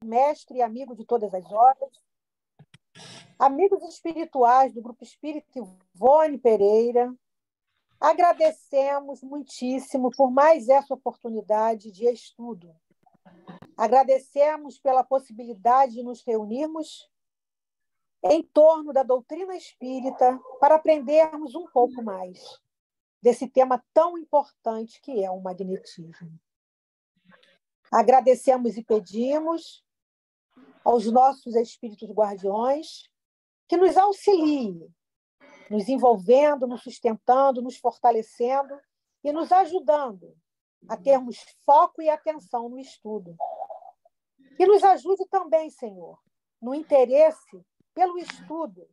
mestre e amigo de todas as horas, amigos espirituais do Grupo Espírita Ivone Pereira, agradecemos muitíssimo por mais essa oportunidade de estudo. Agradecemos pela possibilidade de nos reunirmos em torno da doutrina espírita para aprendermos um pouco mais desse tema tão importante que é o magnetismo. Agradecemos e pedimos aos nossos espíritos guardiões que nos auxiliem, nos envolvendo, nos sustentando, nos fortalecendo e nos ajudando a termos foco e atenção no estudo. E nos ajude também, Senhor, no interesse pelo estudo,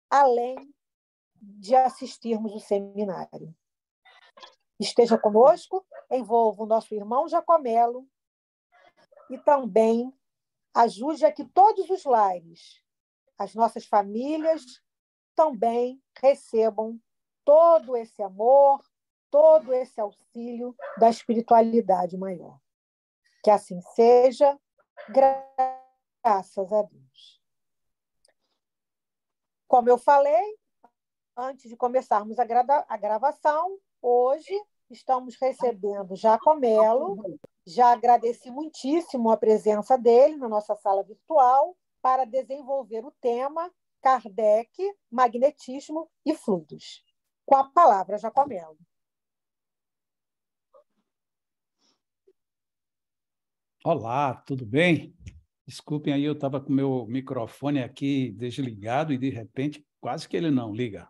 além de assistirmos o seminário. Esteja conosco, envolva o nosso irmão Jacomelo e também ajude a que todos os lares, as nossas famílias, também recebam todo esse amor, todo esse auxílio da espiritualidade maior. Que assim seja, graças a Deus. Como eu falei, antes de começarmos a gravação, hoje estamos recebendo Jacomelo. Já agradeci muitíssimo a presença dele na nossa sala virtual para desenvolver o tema Kardec, magnetismo e fluidos. Com a palavra, Jacomelo. Olá, tudo bem? Desculpem aí, eu estava com o meu microfone aqui desligado e, de repente, quase que ele não liga.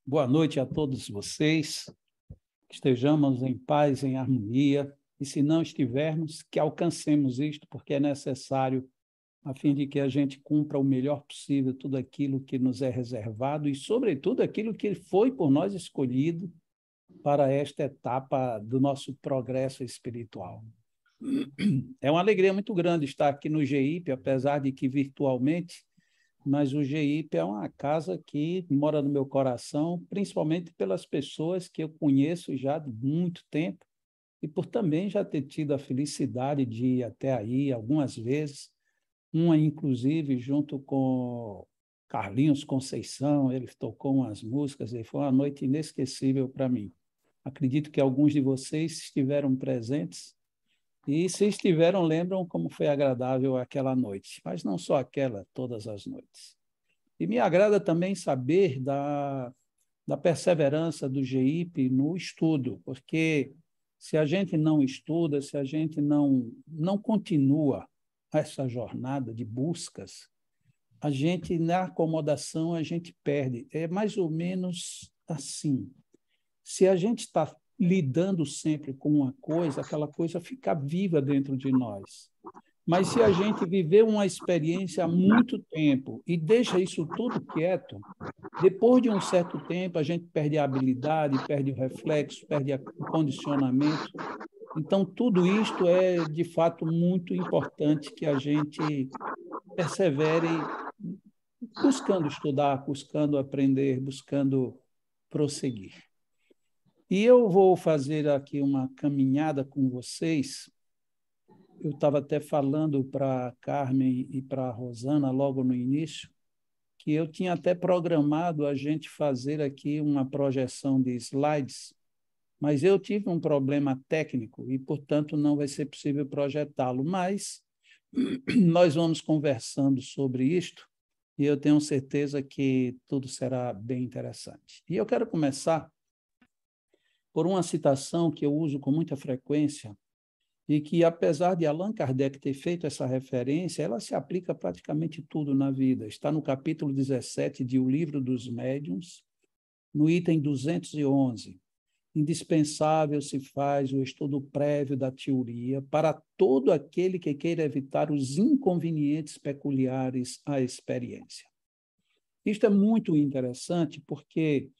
Boa noite a todos vocês. Estejamos em paz, em harmonia, e se não estivermos, que alcancemos isto, porque é necessário, a fim de que a gente cumpra o melhor possível tudo aquilo que nos é reservado e, sobretudo, aquilo que foi por nós escolhido para esta etapa do nosso progresso espiritual. É uma alegria muito grande estar aqui no GIP, apesar de que virtualmente, mas o GIP é uma casa que mora no meu coração, principalmente pelas pessoas que eu conheço já de muito tempo e por também já ter tido a felicidade de ir até aí algumas vezes, uma inclusive junto com Carlinhos Conceição, ele tocou umas músicas e foi uma noite inesquecível para mim. Acredito que alguns de vocês estiveram presentes e, se estiveram, lembram como foi agradável aquela noite, mas não só aquela, todas as noites. E me agrada também saber da perseverança do GIP no estudo, porque se a gente não estuda, se a gente não continua essa jornada de buscas, a gente, na acomodação, a gente perde. É mais ou menos assim. Se a gente está lidando sempre com uma coisa, aquela coisa fica viva dentro de nós. Mas se a gente viver uma experiência há muito tempo e deixa isso tudo quieto, depois de um certo tempo a gente perde a habilidade, perde o reflexo, perde o condicionamento. Então, tudo isto é, de fato, muito importante que a gente persevere buscando estudar, buscando aprender, buscando prosseguir. E eu vou fazer aqui uma caminhada com vocês. Eu estava até falando para a Carmen e para a Rosana logo no início, que eu tinha até programado a gente fazer aqui uma projeção de slides, mas eu tive um problema técnico e, portanto, não vai ser possível projetá-lo. Mas nós vamos conversando sobre isto e eu tenho certeza que tudo será bem interessante. E eu quero começar por uma citação que eu uso com muita frequência e que, apesar de Allan Kardec ter feito essa referência, ela se aplica a praticamente tudo na vida. Está no capítulo 17 de O Livro dos Médiuns, no item 211. Indispensável se faz o estudo prévio da teoria para todo aquele que queira evitar os inconvenientes peculiares à experiência. Isto é muito interessante porque,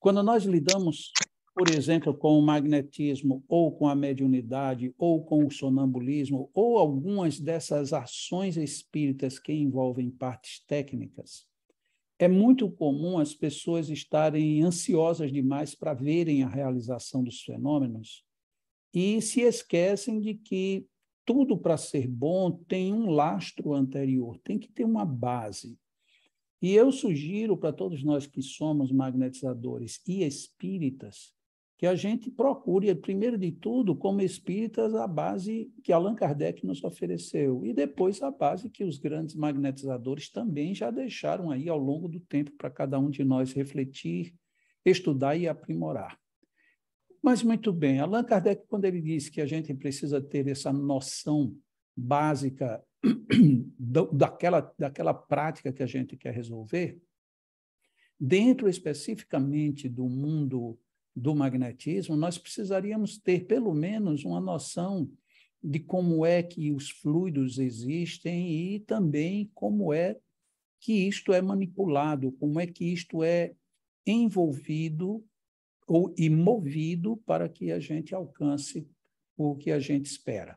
quando nós lidamos, por exemplo, com o magnetismo, ou com a mediunidade, ou com o sonambulismo, ou algumas dessas ações espíritas que envolvem partes técnicas, é muito comum as pessoas estarem ansiosas demais para verem a realização dos fenômenos e se esquecem de que tudo para ser bom tem um lastro anterior, tem que ter uma base. E eu sugiro para todos nós que somos magnetizadores e espíritas, que a gente procure, primeiro de tudo, como espíritas, a base que Allan Kardec nos ofereceu, e depois a base que os grandes magnetizadores também já deixaram aí ao longo do tempo para cada um de nós refletir, estudar e aprimorar. Mas, muito bem, Allan Kardec, quando ele diz que a gente precisa ter essa noção básica daquela prática que a gente quer resolver, dentro especificamente do mundo do magnetismo, nós precisaríamos ter pelo menos uma noção de como é que os fluidos existem e também como é que isto é manipulado, como é que isto é envolvido e movido para que a gente alcance o que a gente espera.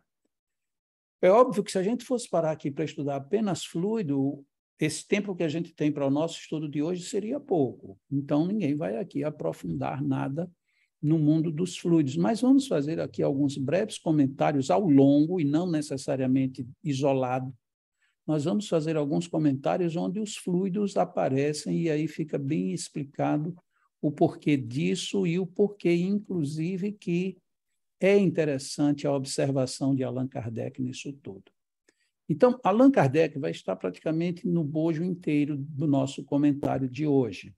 É óbvio que se a gente fosse parar aqui para estudar apenas fluido, esse tempo que a gente tem para o nosso estudo de hoje seria pouco. Então, ninguém vai aqui aprofundar nada no mundo dos fluidos. Mas vamos fazer aqui alguns breves comentários ao longo, e não necessariamente isolado. Nós vamos fazer alguns comentários onde os fluidos aparecem, e aí fica bem explicado o porquê disso e o porquê, inclusive, que é interessante a observação de Allan Kardec nisso tudo. Então, Allan Kardec vai estar praticamente no bojo inteiro do nosso comentário de hoje.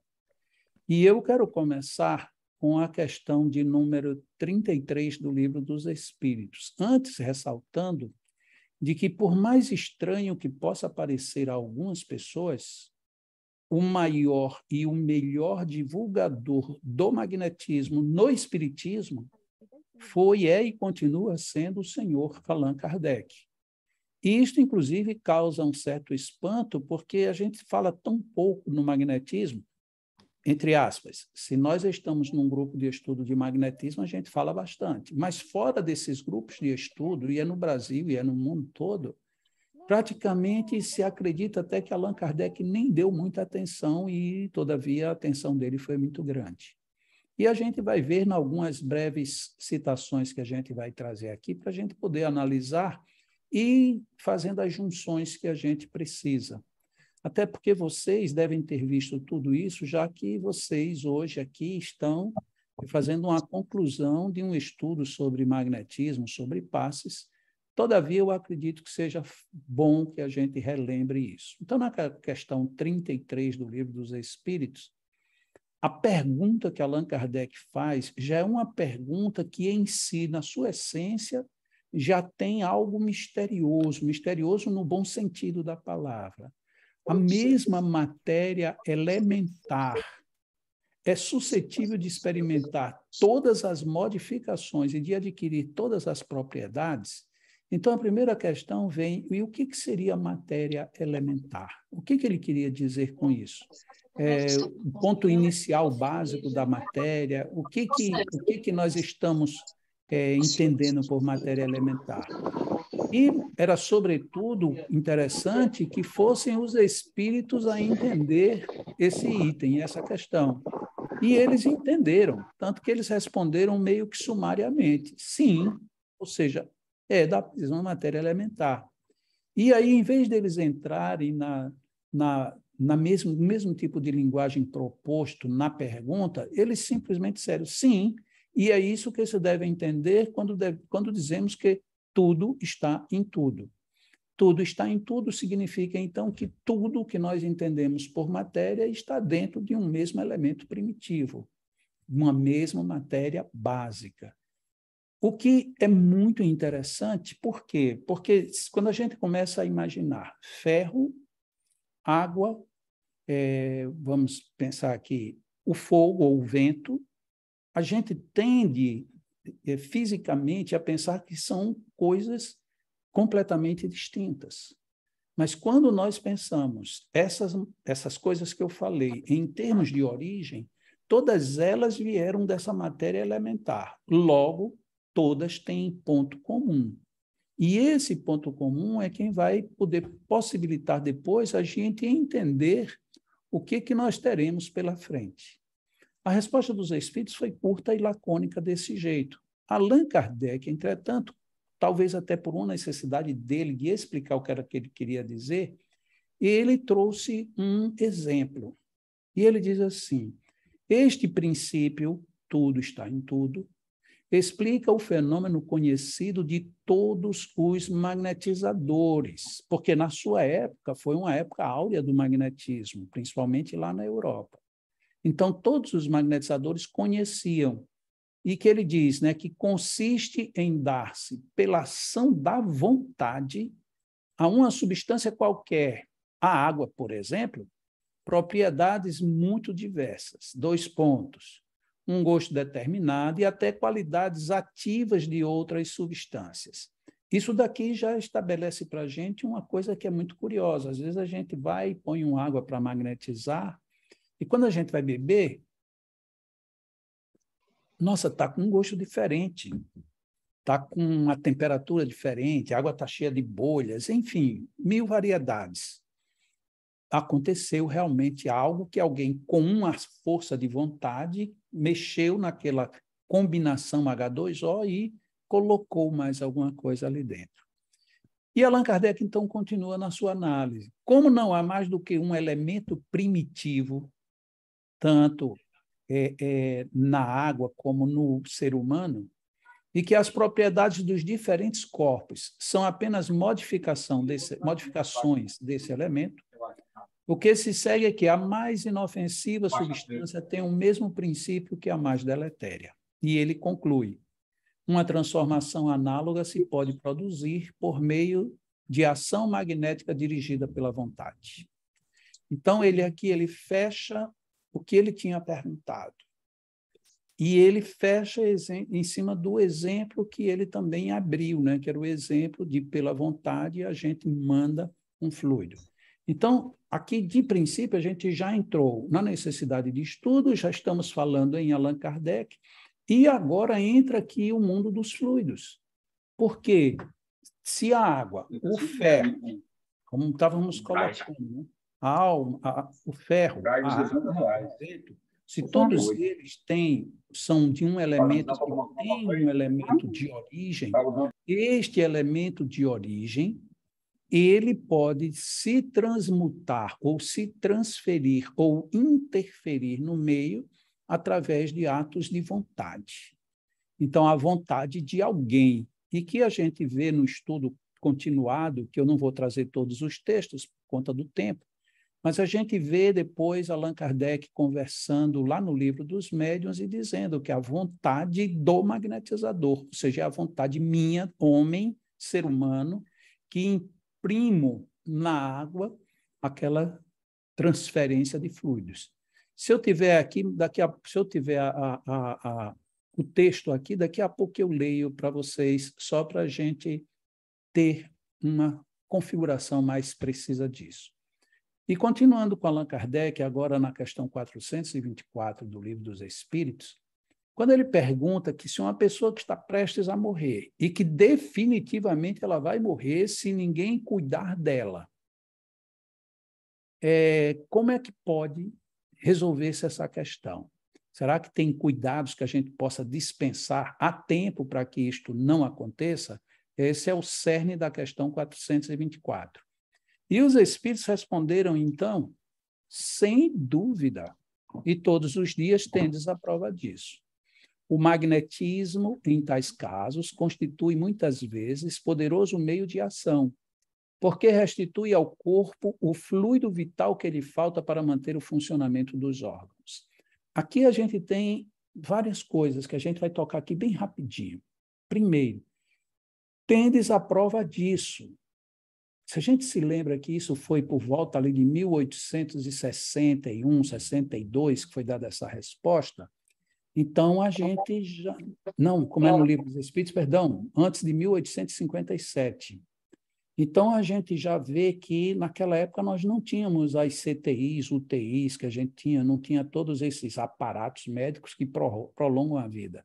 E eu quero começar com a questão de número 33 do Livro dos Espíritos, antes ressaltando de que, por mais estranho que possa parecer a algumas pessoas, o maior e o melhor divulgador do magnetismo no espiritismo foi, é e continua sendo o senhor Allan Kardec. E isto, inclusive, causa um certo espanto, porque a gente fala tão pouco no magnetismo, entre aspas. Se nós estamos num grupo de estudo de magnetismo, a gente fala bastante. Mas fora desses grupos de estudo, e é no Brasil e é no mundo todo, praticamente se acredita até que Allan Kardec nem deu muita atenção e, todavia, a atenção dele foi muito grande. E a gente vai ver em algumas breves citações que a gente vai trazer aqui para a gente poder analisar e fazendo as junções que a gente precisa. Até porque vocês devem ter visto tudo isso, já que vocês hoje aqui estão fazendo uma conclusão de um estudo sobre magnetismo, sobre passes. Todavia, eu acredito que seja bom que a gente relembre isso. Então, na questão 33 do Livro dos Espíritos, a pergunta que Allan Kardec faz já é uma pergunta que, em si, na sua essência, já tem algo misterioso, misterioso no bom sentido da palavra. A mesma matéria elementar é suscetível de experimentar todas as modificações e de adquirir todas as propriedades. Então, a primeira questão vem, e o que seria matéria elementar? O que ele queria dizer com isso? O ponto inicial básico da matéria, o que nós estamos entendendo por matéria elementar? E era, sobretudo, interessante que fossem os espíritos a entender esse item, essa questão. E eles entenderam, tanto que eles responderam meio que sumariamente, sim, ou seja, da prisão matéria elementar. E aí, em vez deles entrarem no mesmo tipo de linguagem proposto na pergunta, eles simplesmente disseram sim, e é isso que se deve entender quando dizemos que tudo está em tudo. Tudo está em tudo significa, então, que tudo o que nós entendemos por matéria está dentro de um mesmo elemento primitivo, uma mesma matéria básica. O que é muito interessante, por quê? Porque quando a gente começa a imaginar ferro, água, vamos pensar aqui, o fogo ou o vento, a gente tende fisicamente a pensar que são coisas completamente distintas. Mas quando nós pensamos essas coisas que eu falei em termos de origem, todas elas vieram dessa matéria elementar. Logo, todas têm ponto comum. E esse ponto comum é quem vai poder possibilitar depois a gente entender o que nós teremos pela frente. A resposta dos espíritos foi curta e lacônica desse jeito. Allan Kardec, entretanto, talvez até por uma necessidade dele de explicar o que era que ele queria dizer, ele trouxe um exemplo. E ele diz assim: este princípio, tudo está em tudo, explica o fenômeno conhecido de todos os magnetizadores, porque na sua época foi uma época áurea do magnetismo, principalmente lá na Europa. Então, todos os magnetizadores conheciam, e que ele diz, né, que consiste em dar-se, pela ação da vontade, a uma substância qualquer, a água, por exemplo, propriedades muito diversas. 2 pontos. Um gosto determinado e até qualidades ativas de outras substâncias. Isso daqui já estabelece para a gente uma coisa que é muito curiosa. Às vezes a gente vai e põe uma água para magnetizar, e quando a gente vai beber, nossa, está com um gosto diferente, está com uma temperatura diferente, a água está cheia de bolhas, enfim, 1000 variedades. Aconteceu realmente algo que alguém, com uma força de vontade, mexeu naquela combinação H2O e colocou mais alguma coisa ali dentro. E Allan Kardec, então, continua na sua análise. Como não há mais do que um elemento primitivo, tanto na água como no ser humano, e que as propriedades dos diferentes corpos são apenas modificações desse elemento, o que se segue é que a mais inofensiva substância tem o mesmo princípio que a mais deletéria. E ele conclui: uma transformação análoga se pode produzir por meio de ação magnética dirigida pela vontade. Então, ele fecha o que ele tinha perguntado. E ele fecha em cima do exemplo que ele também abriu, né? Que era o exemplo de, pela vontade, a gente manda um fluido. Então, aqui, de princípio, a gente já entrou na necessidade de estudo, já estamos falando em Allan Kardec, e agora entra aqui o mundo dos fluidos. Porque se a água, o ferro, como estávamos colocando, né? O ferro, a água, se todos eles são de um elemento que tem um elemento de origem, este elemento de origem, ele pode se transmutar ou se transferir ou interferir no meio através de atos de vontade. Então, a vontade de alguém, e que a gente vê no estudo continuado, que eu não vou trazer todos os textos por conta do tempo, mas a gente vê depois Allan Kardec conversando lá no livro dos médiuns e dizendo que a vontade do magnetizador, ou seja, a vontade minha, homem, ser humano, que imprimo na água aquela transferência de fluidos. Se eu tiver aqui, se eu tiver o texto aqui, daqui a pouco eu leio para vocês, só para a gente ter uma configuração mais precisa disso. E continuando com Allan Kardec, agora na questão 424 do Livro dos Espíritos, quando ele pergunta que se uma pessoa que está prestes a morrer e que definitivamente ela vai morrer se ninguém cuidar dela, como é que pode resolver-se essa questão? Será que tem cuidados que a gente possa dispensar a tempo para que isto não aconteça? Esse é o cerne da questão 424. E os espíritos responderam, então, sem dúvida, e todos os dias tendes a prova disso. O magnetismo, em tais casos, constitui muitas vezes poderoso meio de ação, porque restitui ao corpo o fluido vital que lhe falta para manter o funcionamento dos órgãos. Aqui a gente tem várias coisas que a gente vai tocar aqui bem rapidinho. Primeiro, tendes a prova disso. Se a gente se lembra que isso foi por volta ali de 1861, 62, que foi dada essa resposta, então a gente já... Não, como é no Livro dos Espíritos, perdão, antes de 1857. Então a gente já vê que naquela época nós não tínhamos as CTIs, UTIs que a gente tinha, não tinha todos esses aparatos médicos que prolongam a vida.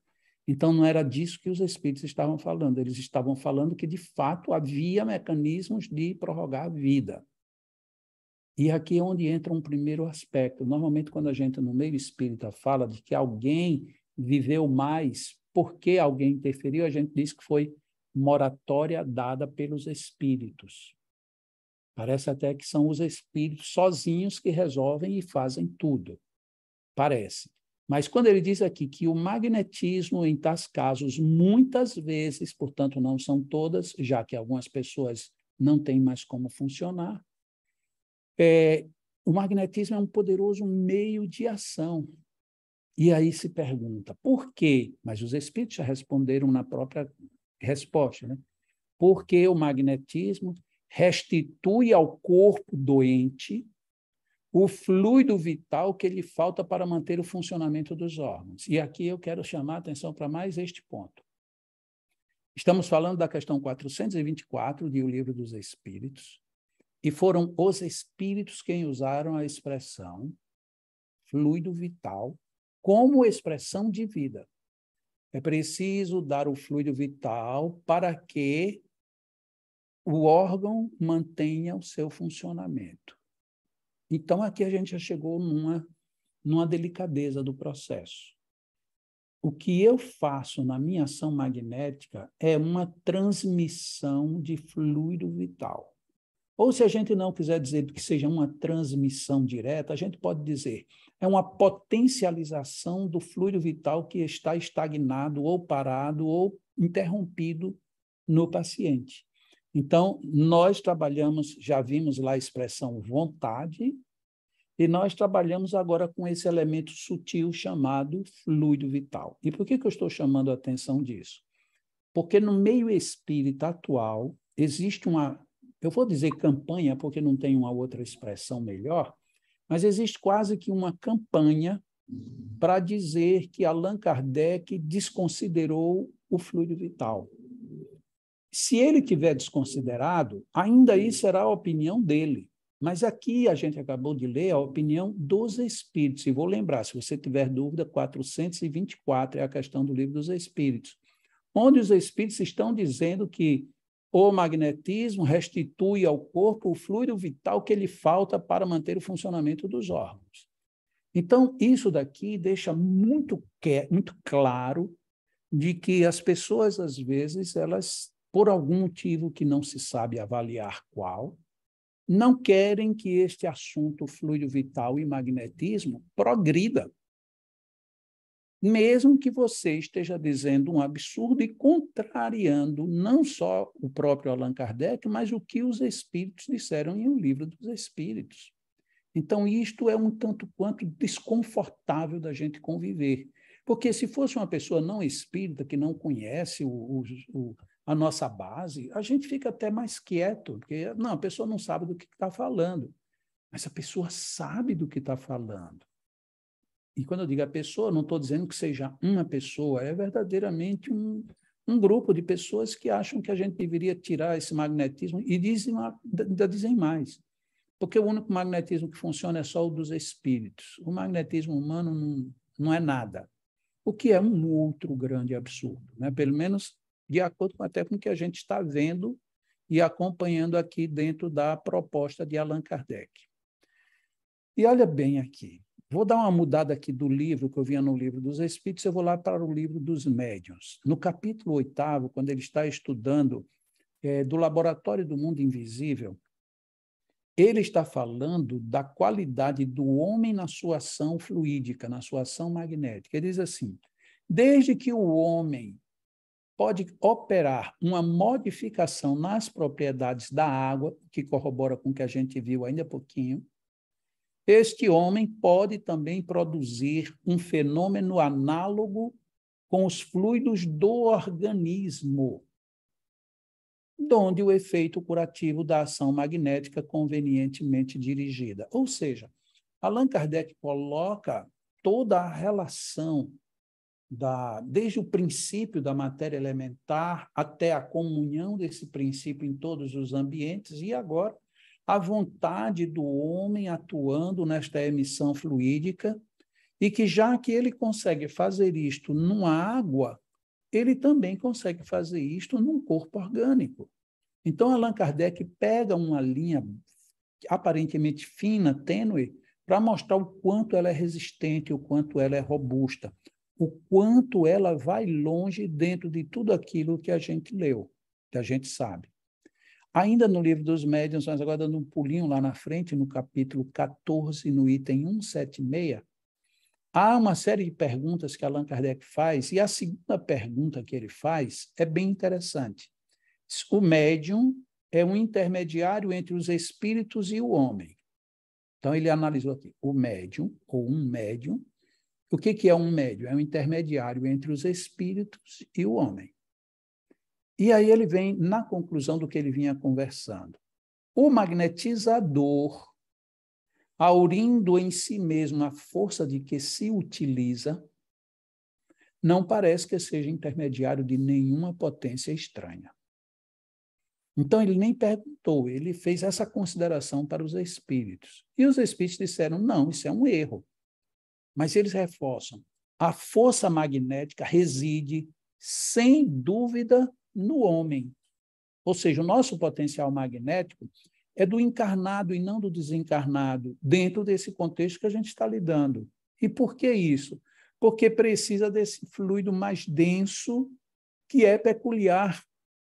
Então, não era disso que os espíritos estavam falando. Eles estavam falando que, de fato, havia mecanismos de prorrogar a vida. E aqui é onde entra um primeiro aspecto. Normalmente, quando a gente, no meio espírita, fala de que alguém viveu mais porque alguém interferiu, a gente diz que foi moratória dada pelos espíritos. Parece até que são os espíritos sozinhos que resolvem e fazem tudo. Parece. Mas quando ele diz aqui que o magnetismo, em tais casos, muitas vezes, portanto, não são todas, já que algumas pessoas não têm mais como funcionar, o magnetismo é um poderoso meio de ação. E aí se pergunta, por quê? Mas os espíritos já responderam na própria resposta, né? Porque o magnetismo restitui ao corpo doente o fluido vital que lhe falta para manter o funcionamento dos órgãos. E aqui eu quero chamar a atenção para mais este ponto. Estamos falando da questão 424 de O Livro dos Espíritos, e foram os espíritos quem usaram a expressão fluido vital como expressão de vida. É preciso dar o fluido vital para que o órgão mantenha o seu funcionamento. Então, aqui a gente já chegou numa delicadeza do processo. O que eu faço na minha ação magnética é uma transmissão de fluido vital. Ou, se a gente não quiser dizer que seja uma transmissão direta, a gente pode dizer é uma potencialização do fluido vital que está estagnado ou parado ou interrompido no paciente. Então, nós trabalhamos, já vimos lá a expressão vontade, e nós trabalhamos agora com esse elemento sutil chamado fluido vital. E por que eu estou chamando a atenção disso? Porque no meio espírita atual existe eu vou dizer campanha, porque não tem uma outra expressão melhor, mas existe quase que uma campanha para dizer que Allan Kardec desconsiderou o fluido vital. Se ele tiver desconsiderado, ainda aí será a opinião dele. Mas aqui a gente acabou de ler a opinião dos espíritos. E vou lembrar, se você tiver dúvida, 424 é a questão do Livro dos Espíritos, onde os espíritos estão dizendo que o magnetismo restitui ao corpo o fluido vital que lhe falta para manter o funcionamento dos órgãos. Então, isso daqui deixa muito claro de que as pessoas, às vezes, elas, por algum motivo que não se sabe avaliar qual, não querem que este assunto fluido vital e magnetismo progrida. Mesmo que você esteja dizendo um absurdo e contrariando não só o próprio Allan Kardec, mas o que os espíritos disseram em O Livro dos Espíritos. Então, isto é um tanto quanto desconfortável da gente conviver. Porque se fosse uma pessoa não espírita, que não conhece a nossa base, a gente fica até mais quieto, porque não, a pessoa não sabe do que está falando. Mas a pessoa sabe do que está falando. E quando eu digo a pessoa, não estou dizendo que seja uma pessoa, é verdadeiramente um grupo de pessoas que acham que a gente deveria tirar esse magnetismo e ainda dizem mais. Porque o único magnetismo que funciona é só o dos espíritos. O magnetismo humano não é nada. O que é um outro grande absurdo, né? Pelo menos de acordo até com o que a gente está vendo e acompanhando aqui dentro da proposta de Allan Kardec. E olha bem aqui, vou dar uma mudada aqui do livro que eu vinha no Livro dos Espíritos, eu vou lá para o Livro dos Médiuns. No capítulo 8º, quando ele está estudando do Laboratório do Mundo Invisível, ele está falando da qualidade do homem na sua ação fluídica, na sua ação magnética. Ele diz assim, desde que o homem pode operar uma modificação nas propriedades da água, que corrobora com o que a gente viu ainda há pouquinho, este homem pode também produzir um fenômeno análogo com os fluidos do organismo, donde o efeito curativo da ação magnética convenientemente dirigida. Ou seja, Allan Kardec coloca toda a relação desde o princípio da matéria elementar até a comunhão desse princípio em todos os ambientes e agora a vontade do homem atuando nesta emissão fluídica e que já que ele consegue fazer isto numa água, ele também consegue fazer isto num corpo orgânico. Então, Allan Kardec pega uma linha aparentemente fina, tênue, para mostrar o quanto ela é resistente, o quanto ela é robusta, o quanto ela vai longe dentro de tudo aquilo que a gente leu. que a gente sabe. Ainda no livro dos médiuns, mas agora dando um pulinho lá na frente, no capítulo 14, no item 176, há uma série de perguntas que Allan Kardec faz, e a segunda pergunta que ele faz é bem interessante. O médium é um intermediário entre os espíritos e o homem. Então, ele analisou aqui, o médium, ou um médium. O que é um médium? É um intermediário entre os espíritos e o homem. E aí ele vem na conclusão do que ele vinha conversando. O magnetizador, aurindo em si mesmo a força de que se utiliza, não parece que seja intermediário de nenhuma potência estranha. Então, ele nem perguntou, ele fez essa consideração para os espíritos. E os espíritos disseram, não, isso é um erro. Mas eles reforçam, a força magnética reside, sem dúvida, no homem. Ou seja, o nosso potencial magnético é do encarnado e não do desencarnado, dentro desse contexto que a gente está lidando. E por que isso? Porque precisa desse fluido mais denso que é peculiar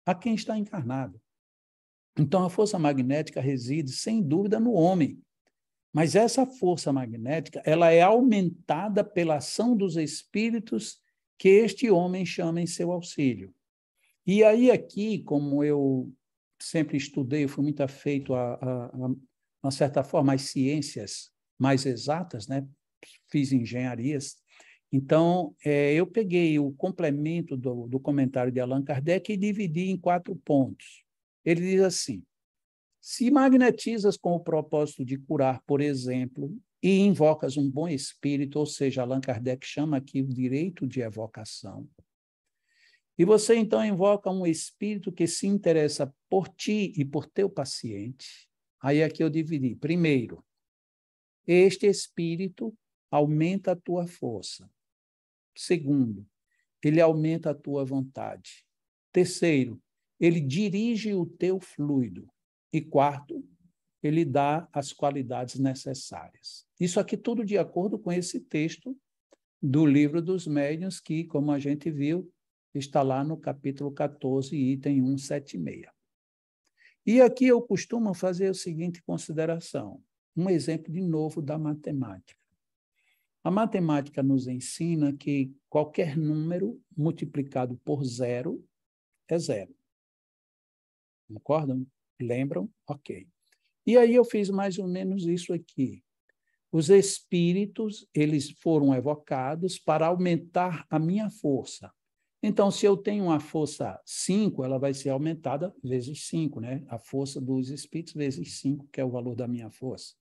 a quem está encarnado. Então, a força magnética reside, sem dúvida, no homem. Mas essa força magnética, ela é aumentada pela ação dos espíritos que este homem chama em seu auxílio. E aí, aqui, como eu sempre estudei, eu fui muito afeito a uma certa forma, às ciências mais exatas, né? Fiz engenharias. Então, eu peguei o complemento do comentário de Allan Kardec e dividi em 4 pontos. Ele diz assim, se magnetizas com o propósito de curar, por exemplo, e invocas um bom espírito, ou seja, Allan Kardec chama aqui o direito de evocação, e você então invoca um espírito que se interessa por ti e por teu paciente, aí aqui eu dividi. Primeiro, este espírito aumenta a tua força. Segundo, ele aumenta a tua vontade. Terceiro, ele dirige o teu fluido. E quarto, ele dá as qualidades necessárias. Isso aqui tudo de acordo com esse texto do Livro dos Médiuns, que, como a gente viu, está lá no capítulo 14, item 176. E aqui eu costumo fazer a seguinte consideração, um exemplo de novo da matemática. A matemática nos ensina que qualquer número multiplicado por zero é zero. Concordam? Lembram? Ok. E aí eu fiz mais ou menos isso aqui. Os espíritos, eles foram evocados para aumentar a minha força. Então, se eu tenho uma força 5, ela vai ser aumentada vezes 5, né? A força dos espíritos vezes 5, que é o valor da minha força.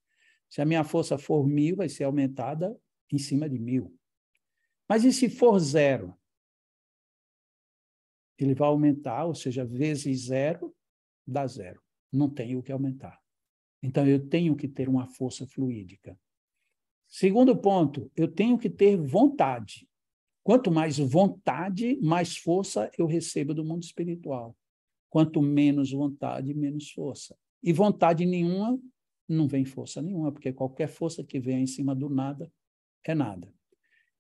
Se a minha força for 1000, vai ser aumentada em cima de 1000. Mas e se for 0? Ele vai aumentar, ou seja, vezes 0 dá 0. Não tem o que aumentar. Então, eu tenho que ter uma força fluídica. Segundo ponto, eu tenho que ter vontade. Quanto mais vontade, mais força eu recebo do mundo espiritual. Quanto menos vontade, menos força. E vontade nenhuma, não vem força nenhuma, porque qualquer força que venha em cima do nada é nada.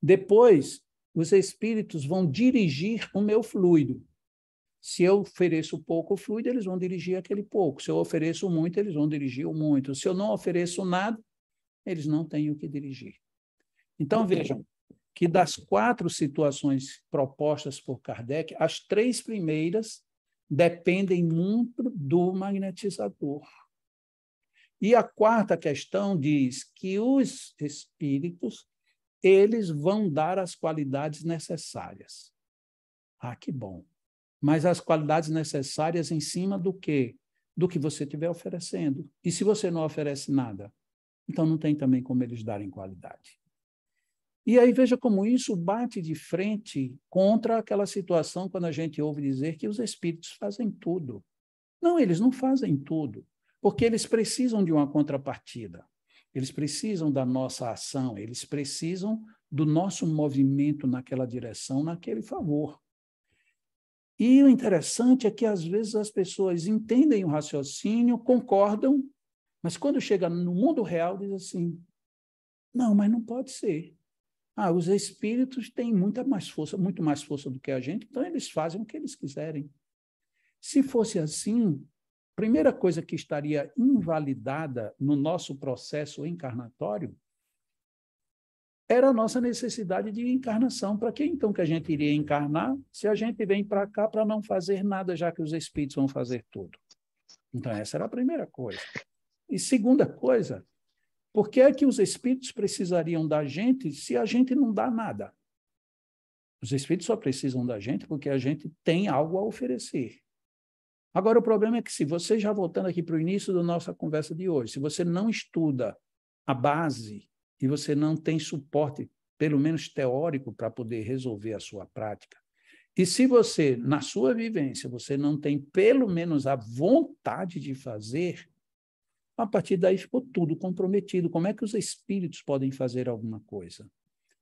Depois, os espíritos vão dirigir o meu fluido. Se eu ofereço pouco fluido, eles vão dirigir aquele pouco. Se eu ofereço muito, eles vão dirigir o muito. Se eu não ofereço nada, eles não têm o que dirigir. Então, vejam que das 4 situações propostas por Kardec, as 3 primeiras dependem muito do magnetizador. E a 4ª questão diz que os espíritos, eles vão dar as qualidades necessárias. Ah, que bom. Mas as qualidades necessárias em cima do quê? Do que você estiver oferecendo. E se você não oferece nada? Então, não tem também como eles darem qualidade. E aí, veja como isso bate de frente contra aquela situação quando a gente ouve dizer que os espíritos fazem tudo. Não, eles não fazem tudo, porque eles precisam de uma contrapartida. Eles precisam da nossa ação, eles precisam do nosso movimento naquela direção, naquele favor. E o interessante é que, às vezes, as pessoas entendem o raciocínio, concordam, mas quando chega no mundo real, diz assim, não, mas não pode ser. Os espíritos têm muito mais força do que a gente, então eles fazem o que eles quiserem. Se fosse assim, a primeira coisa que estaria invalidada no nosso processo encarnatório era a nossa necessidade de encarnação. Para que então que a gente iria encarnar se a gente vem para cá para não fazer nada, já que os espíritos vão fazer tudo? Então, essa era a primeira coisa. E segunda coisa, por que é que os espíritos precisariam da gente se a gente não dá nada? Os espíritos só precisam da gente porque a gente tem algo a oferecer. Agora, o problema é que, se você, já voltando aqui para o início da nossa conversa de hoje, se você não estuda a base e você não tem suporte, pelo menos teórico, para poder resolver a sua prática, e se você, na sua vivência, você não tem pelo menos a vontade de fazer, a partir daí ficou tudo comprometido. Como é que os espíritos podem fazer alguma coisa?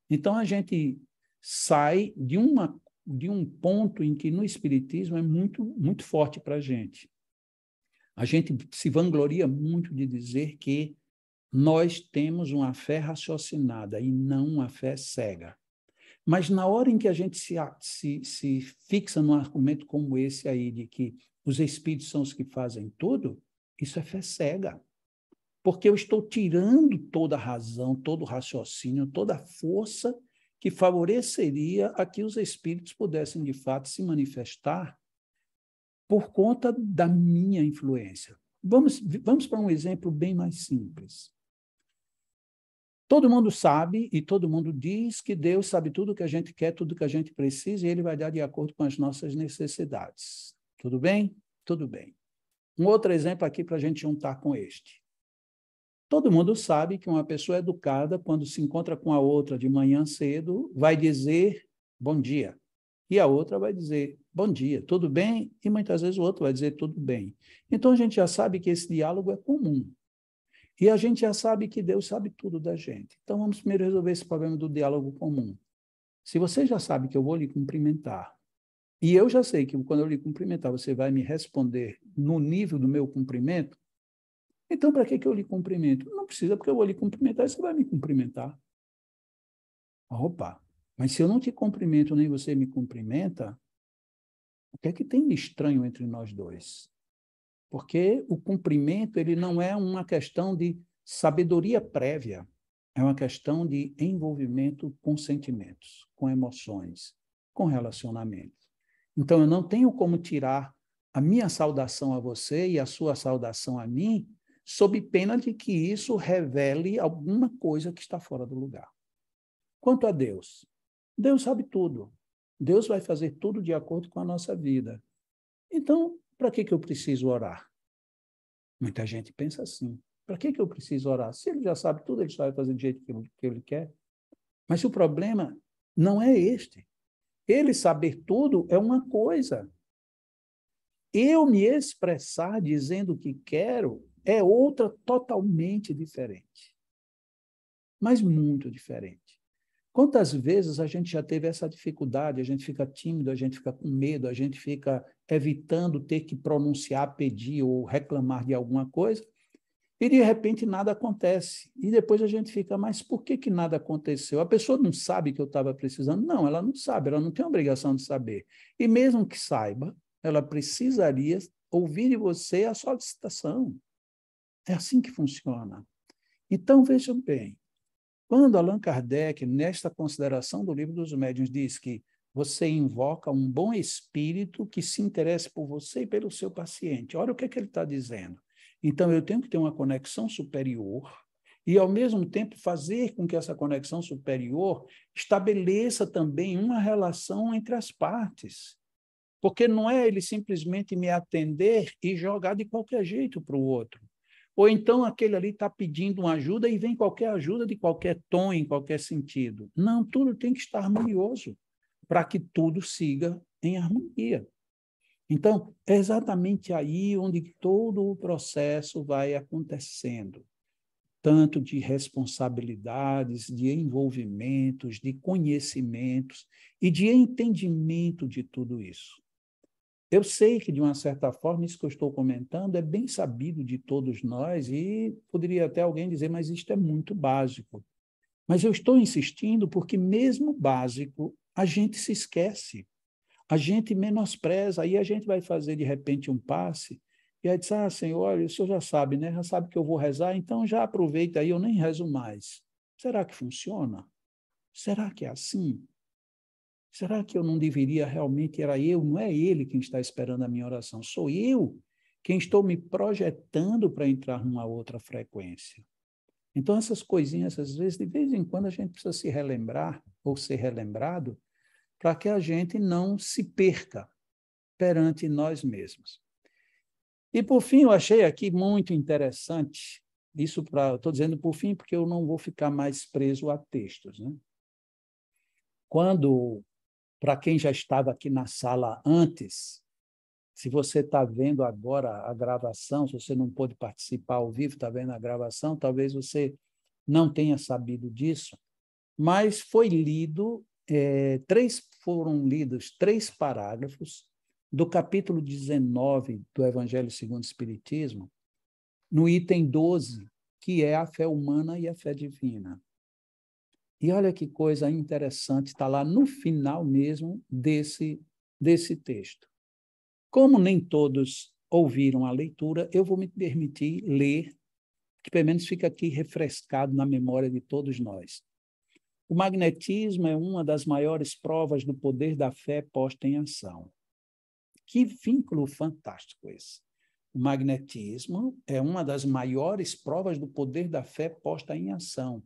Então, a gente sai de um ponto em que no espiritismo é muito, muito forte para a gente. A gente se vangloria muito de dizer que nós temos uma fé raciocinada e não uma fé cega. Mas na hora em que a gente se fixa num argumento como esse aí, de que os espíritos são os que fazem tudo, isso é fé cega. Porque eu estou tirando toda a razão, todo o raciocínio, toda a força que favoreceria a que os espíritos pudessem, de fato, se manifestar por conta da minha influência. Vamos para um exemplo bem mais simples. Todo mundo sabe e todo mundo diz que Deus sabe tudo o que a gente quer, tudo o que a gente precisa, e Ele vai dar de acordo com as nossas necessidades. Tudo bem? Tudo bem. Um outro exemplo aqui para a gente juntar com este. Todo mundo sabe que uma pessoa educada, quando se encontra com a outra de manhã cedo, vai dizer bom dia. E a outra vai dizer bom dia, tudo bem? E muitas vezes o outro vai dizer tudo bem. Então, a gente já sabe que esse diálogo é comum. E a gente já sabe que Deus sabe tudo da gente. Então, vamos primeiro resolver esse problema do diálogo comum. Se você já sabe que eu vou lhe cumprimentar, e eu já sei que quando eu lhe cumprimentar, você vai me responder no nível do meu cumprimento, então, para que eu lhe cumprimento? Não precisa, porque eu vou lhe cumprimentar e você vai me cumprimentar. Opa, mas se eu não te cumprimento nem você me cumprimenta, o que é que tem de estranho entre nós dois? Porque o cumprimento, ele não é uma questão de sabedoria prévia, é uma questão de envolvimento com sentimentos, com emoções, com relacionamento. Então, eu não tenho como tirar a minha saudação a você e a sua saudação a mim, sob pena de que isso revele alguma coisa que está fora do lugar. Quanto a Deus, Deus sabe tudo. Deus vai fazer tudo de acordo com a nossa vida. Então, para que eu preciso orar? Muita gente pensa assim. Para que eu preciso orar? Se ele já sabe tudo, ele só vai fazer do jeito que ele quer. Mas o problema não é este. Ele saber tudo é uma coisa. Eu me expressar dizendo o que quero é outra totalmente diferente. Mas muito diferente. Quantas vezes a gente já teve essa dificuldade, a gente fica tímido, a gente fica com medo, a gente fica evitando ter que pronunciar, pedir ou reclamar de alguma coisa, e de repente nada acontece. E depois a gente fica, mas por que nada aconteceu? A pessoa não sabe que eu estava precisando? Não, ela não sabe, ela não tem a obrigação de saber. E mesmo que saiba, ela precisaria ouvir de você a solicitação. É assim que funciona. Então, vejam bem, quando Allan Kardec, nesta consideração do Livro dos Médiuns, diz que você invoca um bom espírito que se interesse por você e pelo seu paciente, olha o que ele está dizendo. Então, eu tenho que ter uma conexão superior e, ao mesmo tempo, fazer com que essa conexão superior estabeleça também uma relação entre as partes. Porque não é ele simplesmente me atender e jogar de qualquer jeito para o outro. Ou então aquele ali está pedindo uma ajuda e vem qualquer ajuda de qualquer tom, em qualquer sentido. Não, tudo tem que estar harmonioso para que tudo siga em harmonia. Então, é exatamente aí onde todo o processo vai acontecendo, tanto de responsabilidades, de envolvimentos, de conhecimentos e de entendimento de tudo isso. Eu sei que, de uma certa forma, isso que eu estou comentando é bem sabido de todos nós e poderia até alguém dizer, mas isto é muito básico. Mas eu estou insistindo porque, mesmo básico, a gente se esquece. a gente menospreza, aí a gente vai fazer de repente um passe, e aí diz, Senhor, olha, o senhor já sabe, né? Já sabe que eu vou rezar, então já aproveita aí, eu nem rezo mais. Será que funciona? Será que é assim? Será que eu não deveria realmente, era eu, não é ele quem está esperando a minha oração, sou eu quem estou me projetando para entrar numa outra frequência. Então, essas coisinhas, às vezes, de vez em quando, a gente precisa se relembrar ou ser relembrado para que a gente não se perca perante nós mesmos. E, por fim, eu achei aqui muito interessante, estou dizendo por fim porque eu não vou ficar mais preso a textos, né? Quando, para quem já estava aqui na sala antes, se você está vendo agora a gravação, se você não pôde participar ao vivo, está vendo a gravação, talvez você não tenha sabido disso, mas foram lidos 3 parágrafos do capítulo 19 do Evangelho segundo o Espiritismo, no item 12, que é a fé humana e a fé divina. E olha que coisa interessante, está lá no final mesmo desse texto. Como nem todos ouviram a leitura, eu vou me permitir ler, que pelo menos fica aqui refrescado na memória de todos nós. O magnetismo é uma das maiores provas do poder da fé posta em ação. Que vínculo fantástico esse. O magnetismo é uma das maiores provas do poder da fé posta em ação.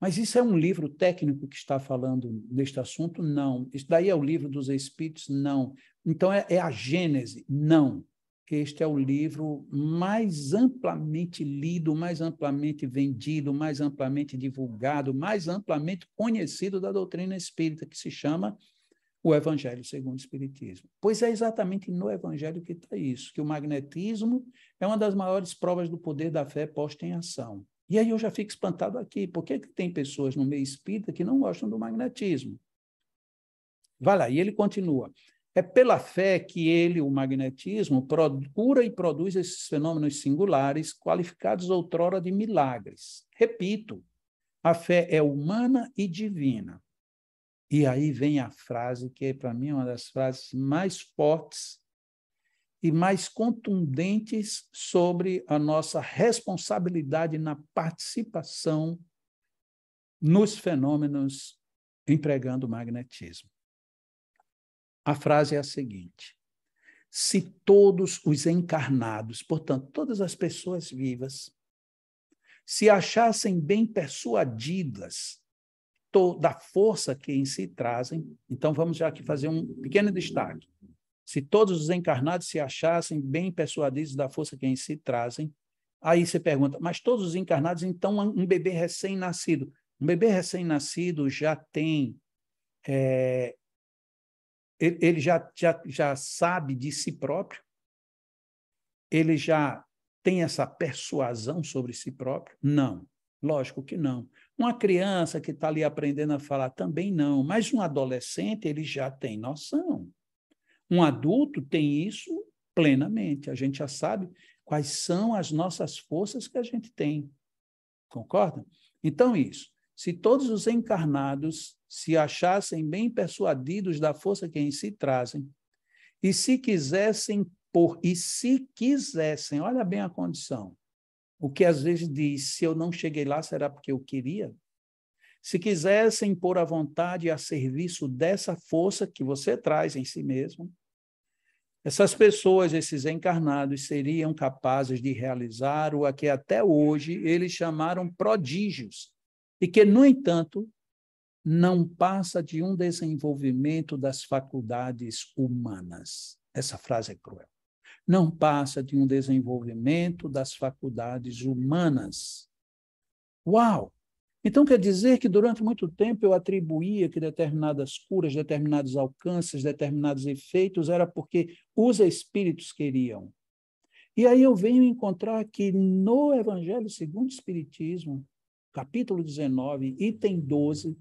Mas isso é um livro técnico que está falando deste assunto? Não. Isso daí é o livro dos Espíritos? Não. Então, é a Gênese? Não. Este é o livro mais amplamente lido, mais amplamente vendido, mais amplamente divulgado, mais amplamente conhecido da doutrina espírita, que se chama o Evangelho segundo o Espiritismo. Pois é exatamente no Evangelho que está isso, que o magnetismo é uma das maiores provas do poder da fé posta em ação. E aí eu já fico espantado aqui, por que tem pessoas no meio espírita que não gostam do magnetismo? Vai lá, e ele continua. É pela fé que ele, o magnetismo, procura e produz esses fenômenos singulares, qualificados outrora de milagres. Repito, a fé é humana e divina. E aí vem a frase que, para mim, é uma das frases mais fortes e mais contundentes sobre a nossa responsabilidade na participação nos fenômenos empregando o magnetismo. A frase é a seguinte: se todos os encarnados, portanto, todas as pessoas vivas, se achassem bem persuadidas da força que em si trazem, então vamos já aqui fazer um pequeno destaque. Se todos os encarnados se achassem bem persuadidos da força que em si trazem, aí você pergunta, mas todos os encarnados, então um bebê recém-nascido. Um bebê recém-nascido já tem, ele já sabe de si próprio? Ele já tem essa persuasão sobre si próprio? Não, lógico que não. Uma criança que está ali aprendendo a falar também não, mas um adolescente ele já tem noção. Um adulto tem isso plenamente. A gente já sabe quais são as nossas forças que a gente tem. Concorda? Então, isso. Se todos os encarnados se achassem bem persuadidos da força que em si trazem, e se quisessem, olha bem a condição. O que às vezes diz, se eu não cheguei lá, será porque eu queria? Se quisessem pôr a vontade a serviço dessa força que você traz em si mesmo, essas pessoas, esses encarnados, seriam capazes de realizar o que até hoje eles chamaram prodígios, e que, no entanto, não passa de um desenvolvimento das faculdades humanas. Essa frase é cruel. Não passa de um desenvolvimento das faculdades humanas. Uau! Então, quer dizer que durante muito tempo eu atribuía que determinadas curas, determinados alcances, determinados efeitos era porque os espíritos queriam. E aí eu venho encontrar que no Evangelho segundo o Espiritismo, capítulo 19, item 12,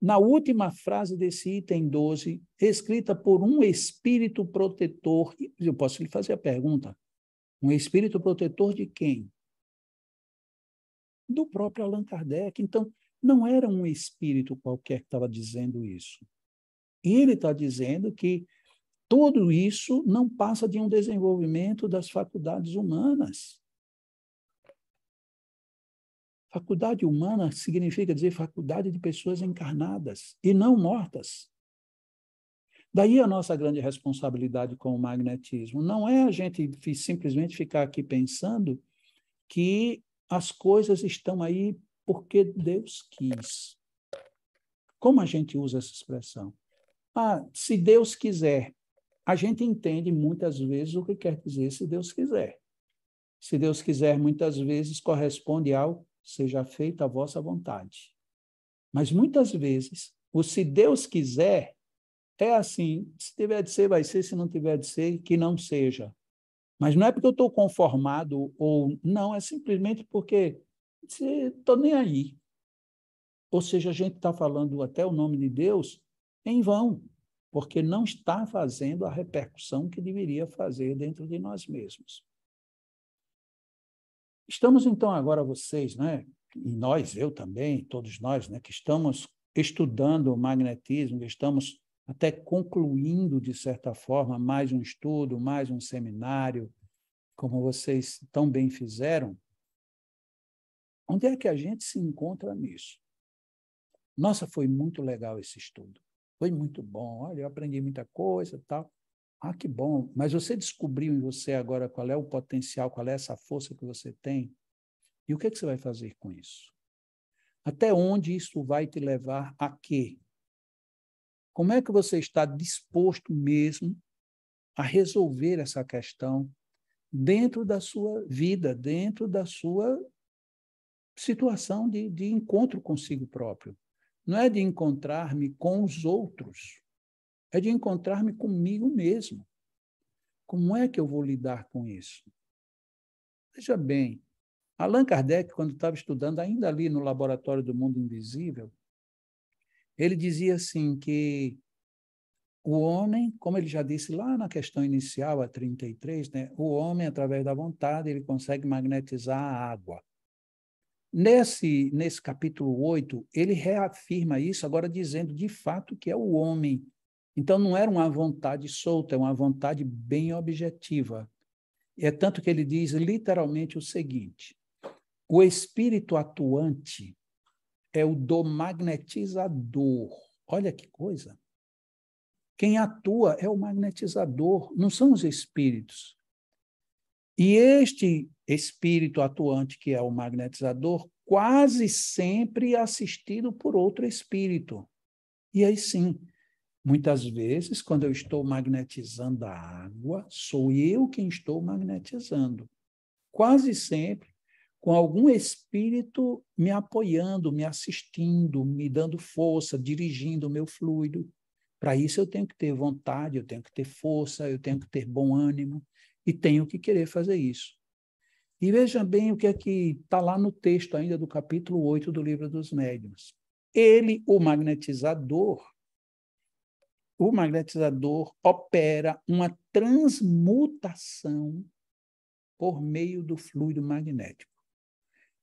na última frase desse item 12, escrita por um espírito protetor, eu posso lhe fazer a pergunta, um espírito protetor de quem? Do próprio Allan Kardec. Então, não era um espírito qualquer que estava dizendo isso. Ele está dizendo que Tudo isso não passa de um desenvolvimento das faculdades humanas. Faculdade humana significa dizer faculdade de pessoas encarnadas e não mortas. Daí a nossa grande responsabilidade com o magnetismo. Não é a gente simplesmente ficar aqui pensando que as coisas estão aí porque Deus quis. Como a gente usa essa expressão? Se Deus quiser. A gente entende muitas vezes o que quer dizer se Deus quiser. Se Deus quiser, muitas vezes corresponde ao seja feita a vossa vontade. Mas muitas vezes, o se Deus quiser é assim, se tiver de ser, vai ser, se não tiver de ser, que não seja. Mas não é porque eu estou conformado ou não, é simplesmente porque estou nem aí. Ou seja, a gente está falando até o nome de Deus em vão, porque não está fazendo a repercussão que deveria fazer dentro de nós mesmos. Estamos, então, agora vocês, né? E nós, eu também, todos nós, né? Que estamos estudando o magnetismo, que estamos até concluindo, de certa forma, mais um estudo, mais um seminário, como vocês tão bem fizeram. Onde é que a gente se encontra nisso? Nossa, foi muito legal esse estudo. Foi muito bom. Olha, eu aprendi muita coisa e tal. Que bom. Mas você descobriu em você agora qual é o potencial, qual é essa força que você tem? E o que você vai fazer com isso? Até onde isso vai te levar a quê? Como é que você está disposto mesmo a resolver essa questão dentro da sua vida, dentro da sua situação de encontro consigo próprio? Não é de encontrar-me com os outros, é de encontrar-me comigo mesmo. Como é que eu vou lidar com isso? Veja bem, Allan Kardec, quando estava estudando, ainda ali no Laboratório do Mundo Invisível, ele dizia assim que o homem, como ele já disse lá na questão inicial, a 33, né, o homem, através da vontade, ele consegue magnetizar a água. Nesse capítulo 8, ele reafirma isso, agora dizendo de fato que é o homem. Então, não era uma vontade solta, é uma vontade bem objetiva. É tanto que ele diz literalmente o seguinte: o espírito atuante é o do magnetizador. Olha que coisa! Quem atua é o magnetizador, não são os espíritos. E este espírito atuante, que é o magnetizador, quase sempre é assistido por outro espírito. E aí sim, muitas vezes, quando eu estou magnetizando a água, sou eu quem estou magnetizando. Quase sempre com algum espírito me apoiando, me assistindo, me dando força, dirigindo o meu fluido. Para isso eu tenho que ter vontade, eu tenho que ter força, eu tenho que ter bom ânimo e tenho que querer fazer isso. E veja bem o que é que está lá no texto ainda do capítulo 8 do Livro dos Médiuns. Ele, o magnetizador opera uma transmutação por meio do fluido magnético.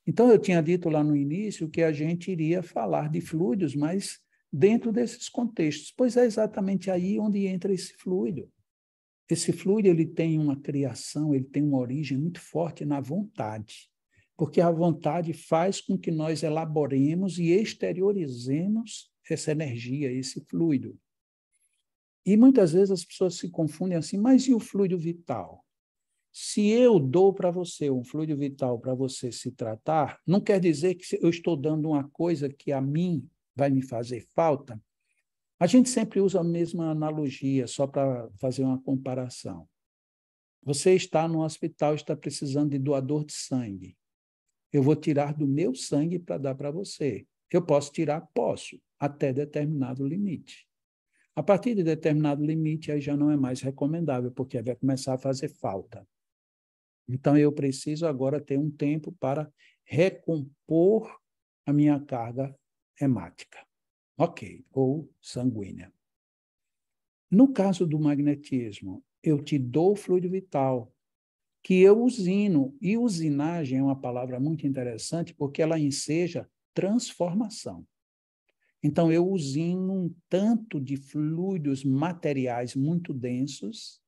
Então, eu tinha dito lá no início que a gente iria falar de fluidos, mas dentro desses contextos, pois é exatamente aí onde entra esse fluido. Esse fluido ele tem uma criação, ele tem uma origem muito forte na vontade, porque a vontade faz com que nós elaboremos e exteriorizemos essa energia, esse fluido. E muitas vezes as pessoas se confundem assim, mas e o fluido vital? Se eu dou para você um fluido vital para você se tratar, não quer dizer que eu estou dando uma coisa que a mim vai me fazer falta. A gente sempre usa a mesma analogia, só para fazer uma comparação. Você está no hospital, está precisando de doador de sangue. Eu vou tirar do meu sangue para dar para você. Eu posso tirar? Posso, até determinado limite. A partir de determinado limite, aí já não é mais recomendável, porque vai começar a fazer falta. Então, eu preciso agora ter um tempo para recompor a minha carga hemática. Ok, ou sanguínea. No caso do magnetismo, eu te dou fluido vital, que eu usino. E usinagem é uma palavra muito interessante, porque ela enseja transformação. Então, eu usino um tanto de fluidos materiais muito densos,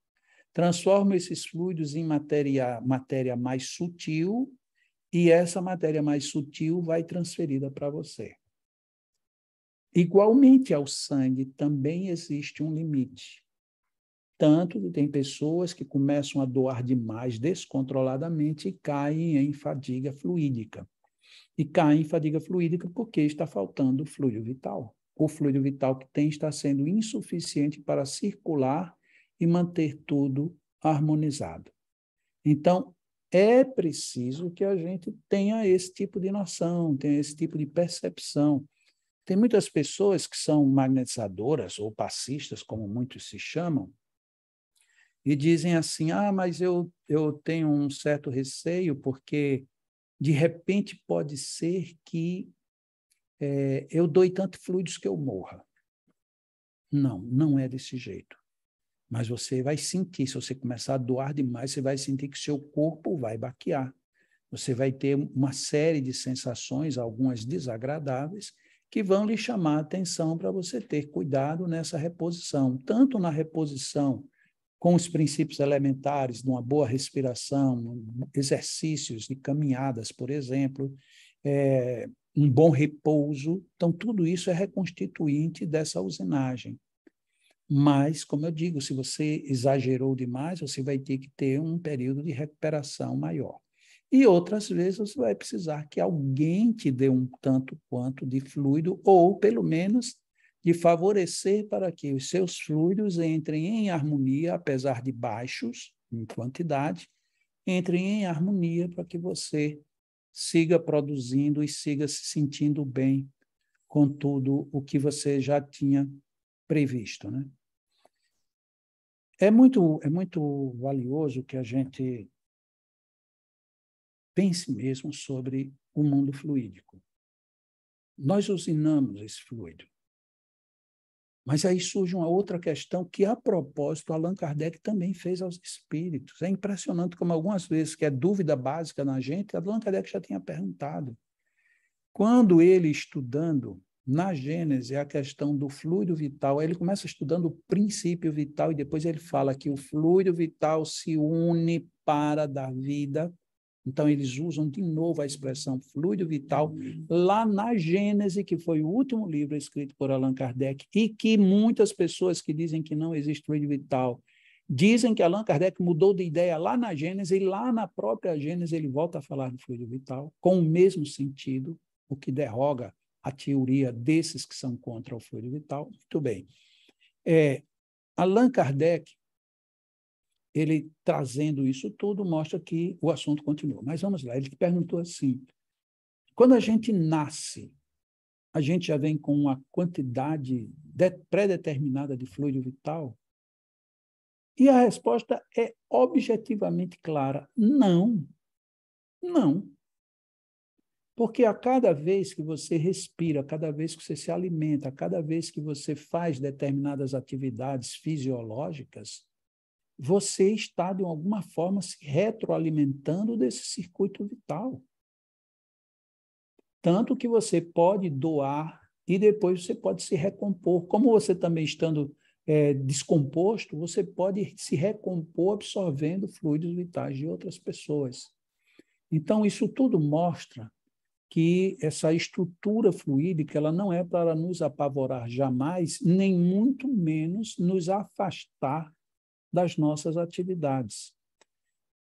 transformo esses fluidos em matéria mais sutil, e essa matéria mais sutil vai transferida para você. Igualmente ao sangue, também existe um limite. Tanto que tem pessoas que começam a doar demais descontroladamente e caem em fadiga fluídica. E caem em fadiga fluídica porque está faltando fluido vital. O fluido vital que tem está sendo insuficiente para circular e manter tudo harmonizado. Então, é preciso que a gente tenha esse tipo de noção, tenha esse tipo de percepção. Tem muitas pessoas que são magnetizadoras ou passistas, como muitos se chamam, e dizem assim, mas eu tenho um certo receio porque, de repente, pode ser que eu doe tanto fluidos que eu morra. Não, não é desse jeito. Mas você vai sentir, se você começar a doar demais, você vai sentir que seu corpo vai baquear. Você vai ter uma série de sensações, algumas desagradáveis, que vão lhe chamar a atenção para você ter cuidado nessa reposição, tanto na reposição com os princípios elementares de uma boa respiração, exercícios de caminhadas, por exemplo, um bom repouso. Então, tudo isso é reconstituinte dessa usinagem. Mas, como eu digo, se você exagerou demais, você vai ter que ter um período de recuperação maior. E outras vezes você vai precisar que alguém te dê um tanto quanto de fluido, ou, pelo menos, de favorecer para que os seus fluidos entrem em harmonia, apesar de baixos em quantidade, entrem em harmonia para que você siga produzindo e siga se sentindo bem com tudo o que você já tinha previsto, né? É muito valioso que a gente pense mesmo sobre o mundo fluídico. Nós usinamos esse fluido. Mas aí surge uma outra questão que, a propósito, Allan Kardec também fez aos espíritos. É impressionante como algumas vezes, que é dúvida básica na gente, Allan Kardec já tinha perguntado. Quando ele, estudando na Gênese a questão do fluido vital, ele começa estudando o princípio vital e depois ele fala que o fluido vital se une para dar vida. Então, eles usam de novo a expressão fluido vital lá na Gênese, que foi o último livro escrito por Allan Kardec, e que muitas pessoas que dizem que não existe fluido vital dizem que Allan Kardec mudou de ideia lá na Gênese, e lá na própria Gênese ele volta a falar do fluido vital, com o mesmo sentido, o que derroga a teoria desses que são contra o fluido vital. Muito bem. Allan Kardec, ele trazendo isso tudo, mostra que o assunto continua. Mas vamos lá, ele perguntou assim, quando a gente nasce, a gente já vem com uma quantidade pré-determinada de fluido vital? E a resposta é objetivamente clara, não. Não. Porque a cada vez que você respira, a cada vez que você se alimenta, a cada vez que você faz determinadas atividades fisiológicas, você está, de alguma forma, se retroalimentando desse circuito vital. Tanto que você pode doar e depois você pode se recompor. Como você também estando descomposto, você pode se recompor absorvendo fluidos vitais de outras pessoas. Então, isso tudo mostra que essa estrutura fluídica ela não é para nos apavorar jamais, nem muito menos nos afastar das nossas atividades.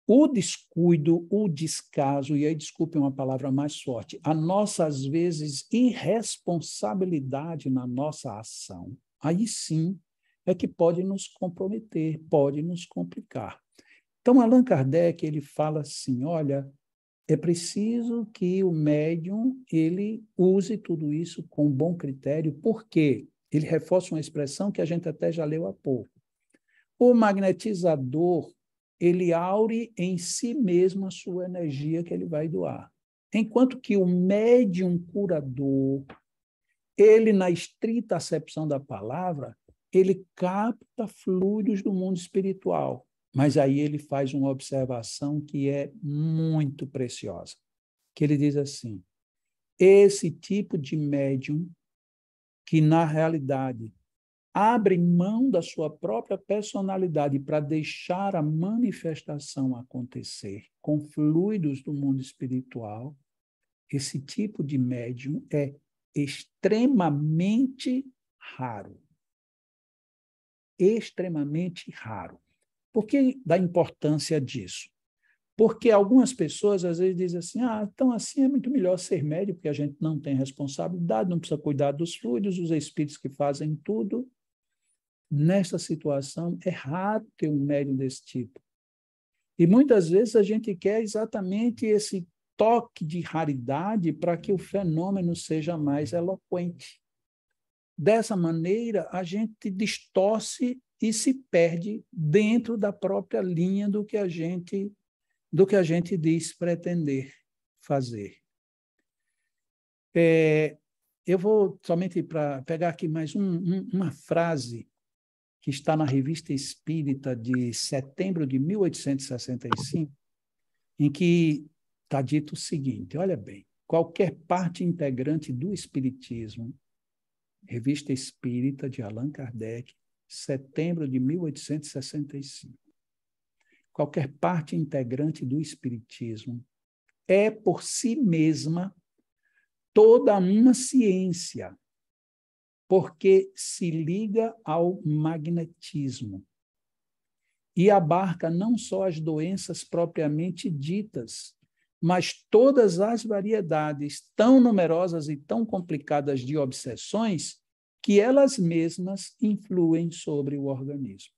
O descuido, o descaso, e aí desculpe uma palavra mais forte, a nossa, às vezes, irresponsabilidade na nossa ação, aí sim é que pode nos comprometer, pode nos complicar. Então, Allan Kardec, ele fala assim, olha, é preciso que o médium ele use tudo isso com bom critério, porque ele reforça uma expressão que a gente até já leu há pouco. O magnetizador, ele aure em si mesmo a sua energia que ele vai doar. Enquanto que o médium curador, ele, na estrita acepção da palavra, ele capta fluidos do mundo espiritual. Mas aí ele faz uma observação que é muito preciosa, que ele diz assim, esse tipo de médium que, na realidade, abre mão da sua própria personalidade para deixar a manifestação acontecer com fluidos do mundo espiritual, esse tipo de médium é extremamente raro. Extremamente raro. Por que da importância disso? Porque algumas pessoas, às vezes, dizem assim, então assim é muito melhor ser médium, porque a gente não tem responsabilidade, não precisa cuidar dos fluidos, os espíritos que fazem tudo. Nessa situação, é raro ter um médium desse tipo. E muitas vezes a gente quer exatamente esse toque de raridade para que o fenômeno seja mais eloquente. Dessa maneira, a gente distorce e se perde dentro da própria linha do que a gente diz pretender fazer. Eu vou somente para pegar aqui mais uma frase que está na Revista Espírita de setembro de 1865, em que está dito o seguinte, olha bem, qualquer parte integrante do Espiritismo, Revista Espírita de Allan Kardec, setembro de 1865, qualquer parte integrante do Espiritismo é, por si mesma, toda uma ciência, porque se liga ao magnetismo e abarca não só as doenças propriamente ditas, mas todas as variedades tão numerosas e tão complicadas de obsessões que elas mesmas influem sobre o organismo.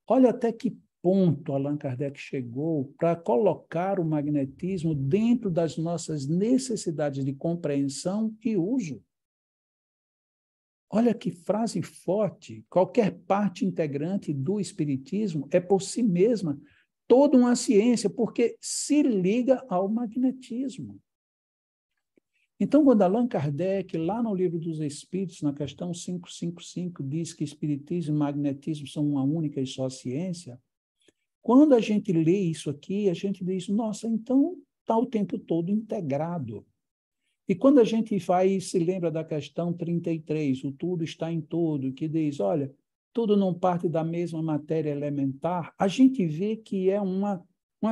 Olha até que ponto Allan Kardec chegou para colocar o magnetismo dentro das nossas necessidades de compreensão e uso. Olha que frase forte. Qualquer parte integrante do espiritismo é por si mesma toda uma ciência, porque se liga ao magnetismo. Então, quando Allan Kardec, lá no Livro dos Espíritos, na questão 555, diz que espiritismo e magnetismo são uma única e só ciência, quando a gente lê isso aqui, a gente diz, nossa, então está o tempo todo integrado. E quando a gente vai e se lembra da questão 33, o tudo está em tudo, que diz, olha, tudo não parte da mesma matéria elementar, a gente vê que é um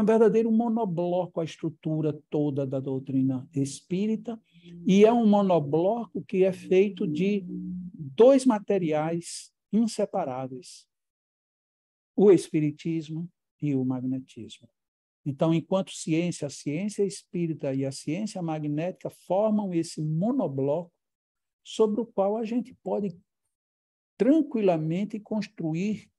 verdadeiro monobloco a estrutura toda da doutrina espírita, e é um monobloco que é feito de dois materiais inseparáveis, o espiritismo e o magnetismo. Então, enquanto ciência, a ciência espírita e a ciência magnética formam esse monobloco sobre o qual a gente pode tranquilamente construir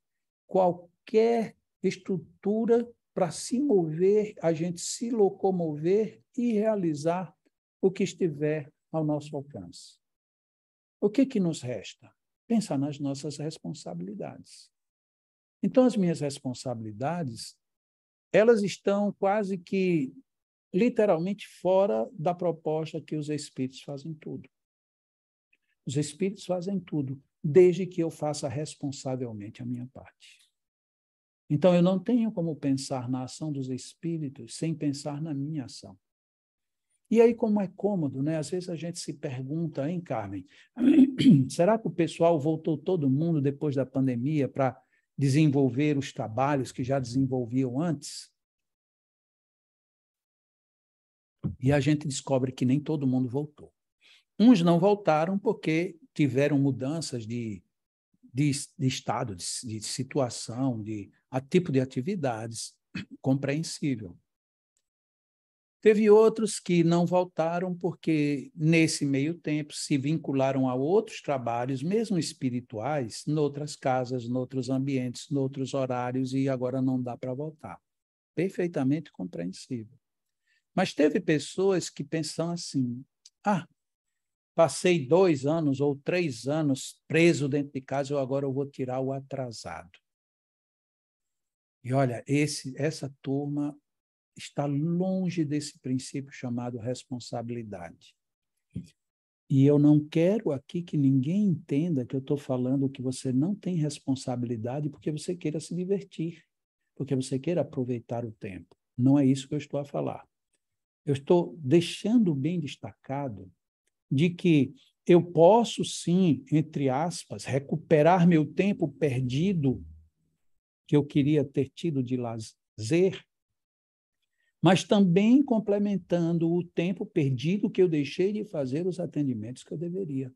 qualquer estrutura para se mover, a gente se locomover e realizar o que estiver ao nosso alcance. O que nos resta? Pensar nas nossas responsabilidades. Então, as minhas responsabilidades, elas estão quase que, literalmente, fora da proposta que os espíritos fazem tudo. Os espíritos fazem tudo, desde que eu faça responsavelmente a minha parte. Então, eu não tenho como pensar na ação dos espíritos sem pensar na minha ação. E aí, como é cômodo, né? Às vezes a gente se pergunta, hein, Carmen, será que o pessoal voltou todo mundo depois da pandemia para desenvolver os trabalhos que já desenvolviam antes? E a gente descobre que nem todo mundo voltou. Uns não voltaram porque tiveram mudanças de estado, de situação, a tipo de atividades, compreensível. Teve outros que não voltaram porque, nesse meio tempo, se vincularam a outros trabalhos, mesmo espirituais, noutras casas, noutros ambientes, noutros horários, e agora não dá para voltar. Perfeitamente compreensível. Mas teve pessoas que pensam assim, passei 2 anos ou 3 anos preso dentro de casa, agora eu vou tirar o atrasado. E olha, essa turma está longe desse princípio chamado responsabilidade. E eu não quero aqui que ninguém entenda que eu estou falando que você não tem responsabilidade porque você queira se divertir, porque você queira aproveitar o tempo. Não é isso que eu estou a falar. Eu estou deixando bem destacado de que eu posso, sim, entre aspas, recuperar meu tempo perdido, que eu queria ter tido de lazer, mas também complementando o tempo perdido que eu deixei de fazer os atendimentos que eu deveria.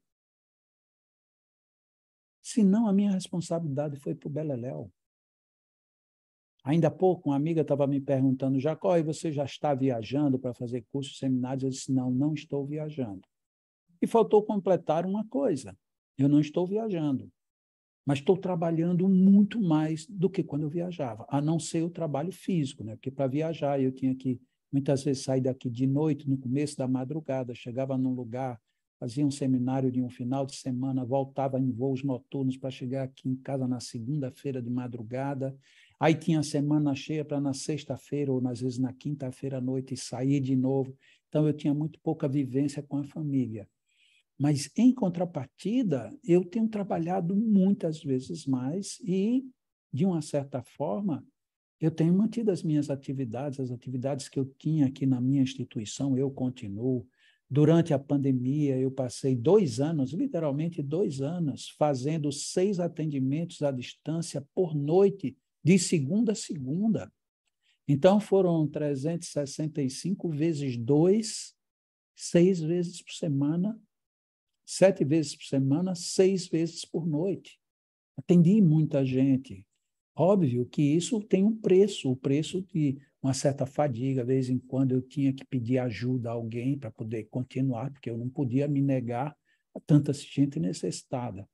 Senão, a minha responsabilidade foi para o beleléu. Ainda há pouco, uma amiga estava me perguntando, Jacó, e você já está viajando para fazer cursos, seminários? Eu disse, não, não estou viajando. E faltou completar uma coisa, eu não estou viajando, mas estou trabalhando muito mais do que quando eu viajava, a não ser o trabalho físico, né? Porque para viajar eu tinha que, muitas vezes, sair daqui de noite, no começo da madrugada, chegava num lugar, fazia um seminário de um final de semana, voltava em voos noturnos para chegar aqui em casa na segunda-feira de madrugada, aí tinha a semana cheia para na sexta-feira ou às vezes na quinta-feira à noite sair de novo. Então eu tinha muito pouca vivência com a família. Mas, em contrapartida, eu tenho trabalhado muitas vezes mais e, de uma certa forma, eu tenho mantido as minhas atividades, as atividades que eu tinha aqui na minha instituição, eu continuo. Durante a pandemia, eu passei 2 anos, literalmente 2 anos, fazendo 6 atendimentos à distância por noite, de segunda a segunda. Então, foram 365 vezes 2, 6 vezes por semana, 7 vezes por semana, 6 vezes por noite. Atendi muita gente. Óbvio que isso tem um preço, o preço de uma certa fadiga. De vez em quando eu tinha que pedir ajuda a alguém para poder continuar, porque eu não podia me negar a tanta gente necessitada.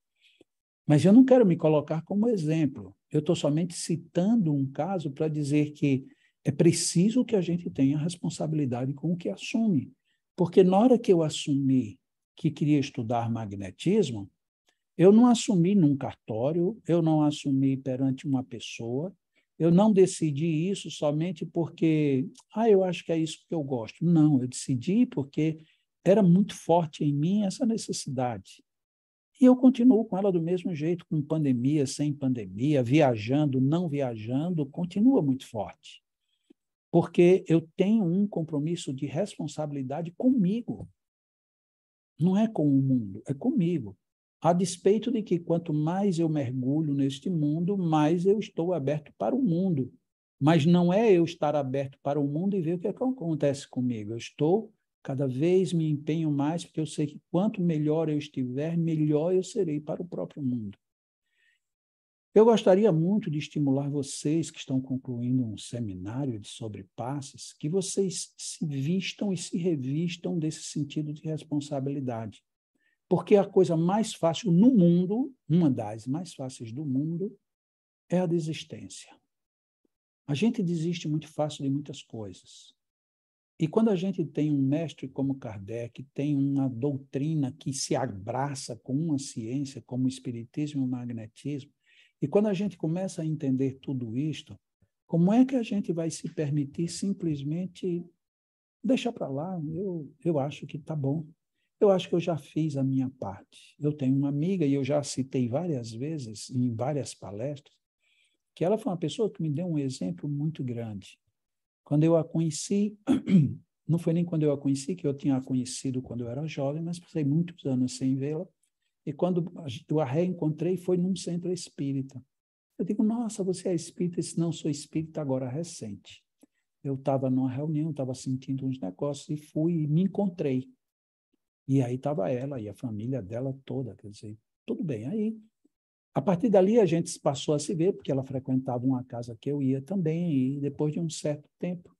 Mas eu não quero me colocar como exemplo. Eu estou somente citando um caso para dizer que é preciso que a gente tenha responsabilidade com o que assume. Porque na hora que eu assumi que queria estudar magnetismo, eu não assumi num cartório, eu não assumi perante uma pessoa, eu não decidi isso somente porque, eu acho que é isso que eu gosto. Não, eu decidi porque era muito forte em mim essa necessidade. E eu continuo com ela do mesmo jeito, com pandemia, sem pandemia, viajando, não viajando, continua muito forte. Porque eu tenho um compromisso de responsabilidade comigo. Não é com o mundo, é comigo. A despeito de que quanto mais eu mergulho neste mundo, mais eu estou aberto para o mundo. Mas não é eu estar aberto para o mundo e ver o que acontece comigo. Eu estou, cada vez me empenho mais, porque eu sei que quanto melhor eu estiver, melhor eu serei para o próprio mundo. Eu gostaria muito de estimular vocês que estão concluindo um seminário sobre passes, que vocês se vistam e se revistam desse sentido de responsabilidade. Porque a coisa mais fácil no mundo, uma das mais fáceis do mundo, é a desistência. A gente desiste muito fácil de muitas coisas. E quando a gente tem um mestre como Kardec, tem uma doutrina que se abraça com uma ciência como o espiritismo e o magnetismo, e quando a gente começa a entender tudo isto, como é que a gente vai se permitir simplesmente deixar para lá? Eu acho que está bom. Eu acho que eu já fiz a minha parte. Eu tenho uma amiga, e eu já citei várias vezes, em várias palestras, que ela foi uma pessoa que me deu um exemplo muito grande. Quando eu a conheci, não foi nem quando eu a conheci, que eu tinha a conhecido quando eu era jovem, mas passei muitos anos sem vê-la, e quando eu a reencontrei foi num centro espírita. Eu digo, nossa, você é espírita? Eu disse, não, sou espírita agora recente. Eu estava numa reunião, estava sentindo uns negócios, e fui e me encontrei. E aí estava ela e a família dela toda, quer dizer, tudo bem. Aí, a partir dali, a gente passou a se ver, porque ela frequentava uma casa que eu ia também, e depois de um certo tempo,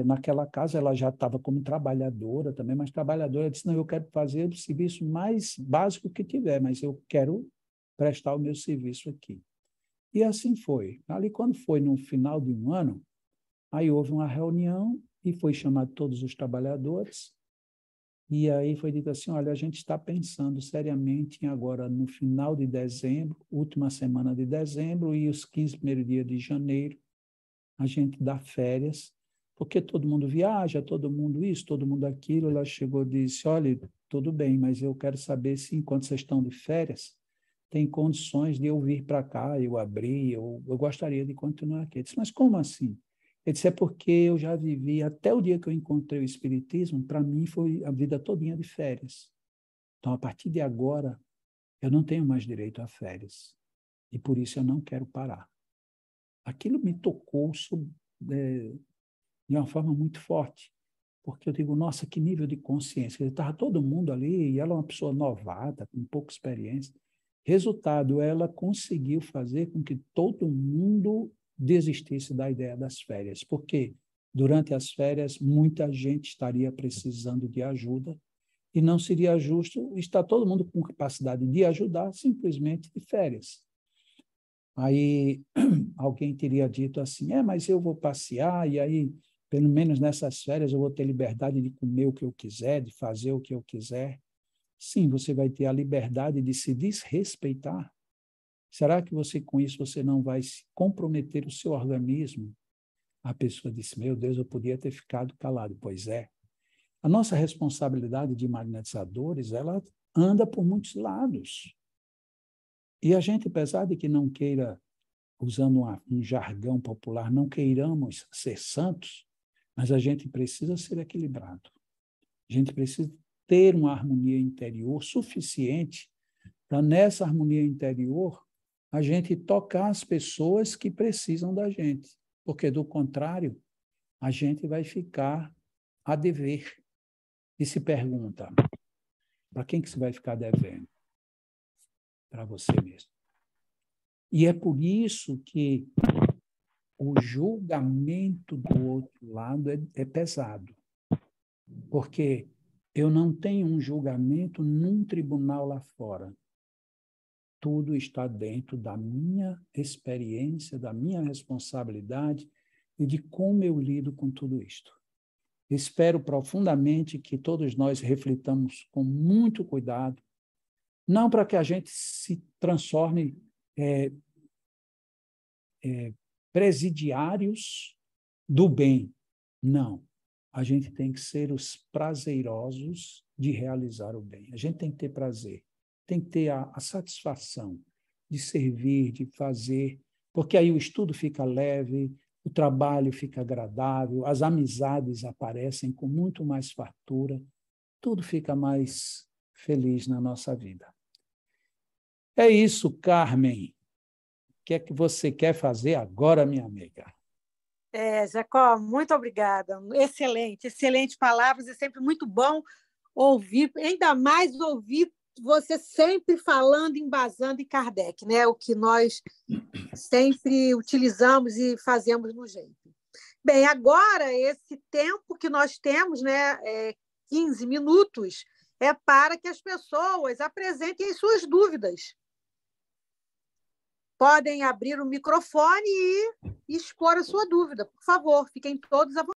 naquela casa, ela já estava como trabalhadora também, mas trabalhadora disse, não, eu quero fazer o serviço mais básico que tiver, mas eu quero prestar o meu serviço aqui. E assim foi. Ali, quando foi no final de um ano, aí houve uma reunião e foi chamado todos os trabalhadores, e aí foi dito assim, olha, a gente está pensando seriamente em agora, no final de dezembro, última semana de dezembro e os 15 primeiros dias de janeiro, a gente dá férias, porque todo mundo viaja, todo mundo isso, todo mundo aquilo. Ela chegou e disse, olha, tudo bem, mas eu quero saber se enquanto vocês estão de férias, tem condições de eu vir para cá, eu abrir, eu gostaria de continuar aqui. Eu disse, mas como assim? Ele disse, é porque eu já vivi, até o dia que eu encontrei o Espiritismo, para mim foi a vida todinha de férias. Então, a partir de agora, eu não tenho mais direito a férias. E por isso eu não quero parar. Aquilo me tocou de uma forma muito forte. Porque eu digo, nossa, que nível de consciência. Estava todo mundo ali, e ela é uma pessoa novata, com pouca experiência. Resultado, ela conseguiu fazer com que todo mundo desistisse da ideia das férias. Porque durante as férias, muita gente estaria precisando de ajuda, e não seria justo estar todo mundo com capacidade de ajudar simplesmente de férias. Aí alguém teria dito assim, mas eu vou passear, e aí, pelo menos nessas férias, eu vou ter liberdade de comer o que eu quiser, de fazer o que eu quiser. Sim, você vai ter a liberdade de se desrespeitar. Será que você, com isso, você não vai se comprometer o seu organismo? A pessoa disse, meu Deus, eu podia ter ficado calado. Pois é. A nossa responsabilidade de magnetizadores, ela anda por muitos lados. E a gente, apesar de que não queira, usando um jargão popular, não queiramos ser santos, mas a gente precisa ser equilibrado. A gente precisa ter uma harmonia interior suficiente para, nessa harmonia interior, a gente tocar as pessoas que precisam da gente. Porque, do contrário, a gente vai ficar a dever. E se pergunta, para quem que você vai ficar devendo? Para você mesmo. E é por isso que o julgamento do outro lado é pesado. Porque eu não tenho um julgamento num tribunal lá fora. Tudo está dentro da minha experiência, da minha responsabilidade e de como eu lido com tudo isto. Espero profundamente que todos nós reflitamos com muito cuidado, não para que a gente se transforme presidiários do bem. Não. A gente tem que ser os prazerosos de realizar o bem. A gente tem que ter prazer, tem que ter a satisfação de servir, de fazer, porque aí o estudo fica leve, o trabalho fica agradável, as amizades aparecem com muito mais fartura, tudo fica mais feliz na nossa vida. É isso, Carmen. O que é que você quer fazer agora, minha amiga? Jacó, muito obrigada. Excelente, excelente palavras. É sempre muito bom ouvir, ainda mais ouvir você sempre falando, embasando em Kardec, né? O que nós sempre utilizamos e fazemos no jeito. Bem, agora, esse tempo que nós temos, né, 15 minutos, é para que as pessoas apresentem as suas dúvidas. Podem abrir o microfone e expor a sua dúvida. Por favor, fiquem todos à vontade.